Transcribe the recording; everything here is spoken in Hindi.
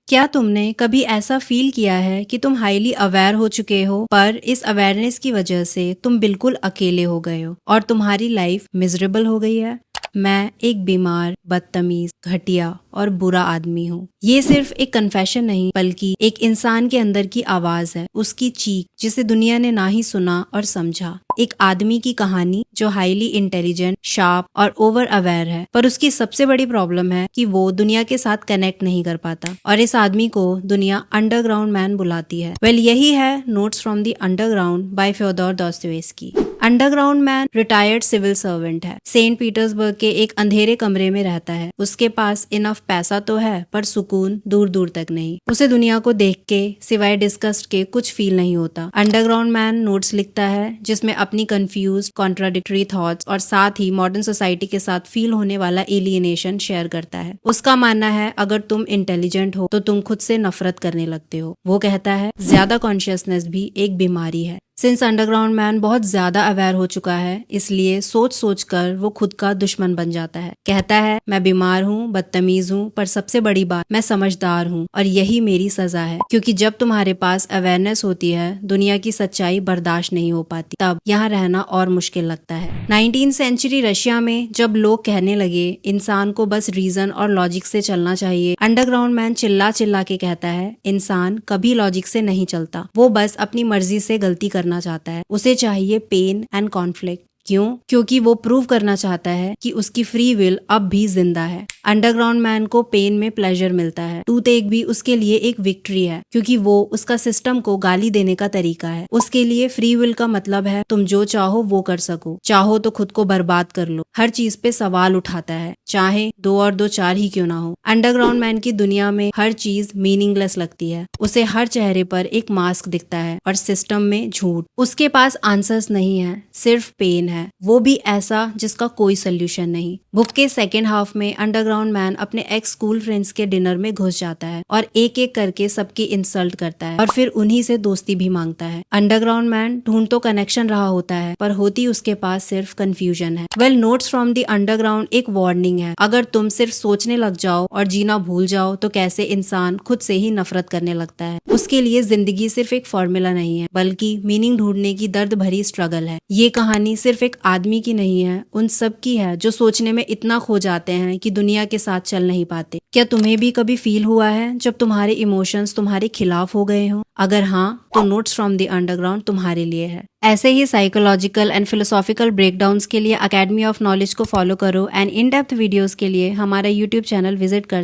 क्या तुमने कभी ऐसा फील किया है कि तुम हाईली अवेयर हो चुके हो पर इस अवेयरनेस की वजह से तुम बिल्कुल अकेले हो गए हो और तुम्हारी लाइफ मिजरेबल हो गई है? मैं एक बीमार, बदतमीज, घटिया और बुरा आदमी हूँ। ये सिर्फ एक कन्फेशन नहीं बल्कि एक इंसान के अंदर की आवाज है, उसकी चीख जिसे दुनिया ने ना ही सुना और समझा। एक आदमी की कहानी जो हाईली इंटेलिजेंट, शार्प और ओवर अवेयर है, पर उसकी सबसे बड़ी प्रॉब्लम है कि वो दुनिया के साथ कनेक्ट नहीं कर पाता और इस आदमी को दुनिया अंडरग्राउंड मैन बुलाती है। यही है notes from the underground by Fyodor Dostoevsky. Underground man retired civil servant है। सेंट पीटर्सबर्ग के एक अंधेरे कमरे में रहता है। उसके पास इनफ पैसा तो है पर सुकून दूर दूर तक नहीं। उसे दुनिया को देख के सिवाय डिस्गस्ट के कुछ फील नहीं होता। अंडरग्राउंड मैन नोट्स लिखता है जिसमें अपनी कंफ्यूज, कॉन्ट्राडिक्टरी थॉट्स और साथ ही मॉडर्न सोसाइटी के साथ फील होने वाला एलियनेशन शेयर करता है। उसका मानना है अगर तुम इंटेलिजेंट हो तो तुम खुद से नफरत करने लगते हो। वो कहता है ज्यादा कॉन्शियसनेस भी एक बीमारी है। सिंस अंडरग्राउंड मैन बहुत ज्यादा अवेयर हो चुका है, इसलिए सोच सोच कर वो खुद का दुश्मन बन जाता है। कहता है मैं बीमार हूँ, बदतमीज हूँ, पर सबसे बड़ी बात मैं समझदार हूँ और यही मेरी सजा है। क्योंकि जब तुम्हारे पास अवेयरनेस होती है, दुनिया की सच्चाई बर्दाश्त नहीं हो पाती, तब यहाँ रहना और मुश्किल लगता है। 19वीं सेंचुरी रशिया में जब लोग कहने लगे इंसान को बस रीजन और लॉजिक से चलना चाहिए, अंडरग्राउंड मैन चिल्ला चिल्ला के कहता है इंसान कभी लॉजिक से नहीं चलता, वो बस अपनी मर्जी से गलती करना चाहता है। उसे चाहिए पेन एंड कॉन्फ्लिक्ट। क्यों? क्योंकि वो प्रूव करना चाहता है कि उसकी फ्री विल अब भी जिंदा है। अंडरग्राउंड मैन को पेन में प्लेजर मिलता है। टूथएक भी उसके लिए एक विक्ट्री है क्योंकि वो उसका सिस्टम को गाली देने का तरीका है। उसके लिए फ्री विल का मतलब है तुम जो चाहो वो कर सको, चाहो तो खुद को बर्बाद कर लो। हर चीज पे सवाल उठाता है, चाहे 2 और 2 4 ही क्यों ना हो। अंडरग्राउंड मैन की दुनिया में हर चीज मीनिंगलेस लगती है। उसे हर चेहरे पर एक मास्क दिखता है और सिस्टम में झूठ। उसके पास आंसर्स नहीं है, सिर्फ पेन है, वो भी ऐसा जिसका कोई सोल्यूशन नहीं। बुक के सेकेंड हाफ में अंडरग्राउंड मैन अपने एक्स स्कूल फ्रेंड्स के डिनर में घुस जाता है और एक एक करके सबकी इंसल्ट करता है और फिर उन्हीं से दोस्ती भी मांगता है। अंडरग्राउंड मैन ढूंढ तो कनेक्शन रहा होता है पर होती उसके पास सिर्फ कंफ्यूजन है। नोट्स फ्रॉम द अंडरग्राउंड एक वार्निंग है। अगर तुम सिर्फ सोचने लग जाओ और जीना भूल जाओ तो कैसे इंसान खुद से ही नफरत करने लगता है। उसके लिए जिंदगी सिर्फ एक फॉर्मूला नहीं है बल्कि मीनिंग ढूंढने की दर्द भरी स्ट्रगल है। ये कहानी सिर्फ एक आदमी की नहीं है, उन सब की है जो सोचने में इतना खो जाते हैं कि दुनिया के साथ चल नहीं पाते। क्या तुम्हें भी कभी फील हुआ है जब तुम्हारे इमोशंस तुम्हारे खिलाफ हो गए हो? अगर हाँ तो नोट्स फ्रॉम द अंडरग्राउंड तुम्हारे लिए है। ऐसे ही साइकोलॉजिकल एंड फिलोसॉफिकल ब्रेकडाउन्स के लिए अकेडमी ऑफ नॉलेज को फॉलो करो एंड इन डेप्थ वीडियोस के लिए हमारा यूट्यूब चैनल विजिट कर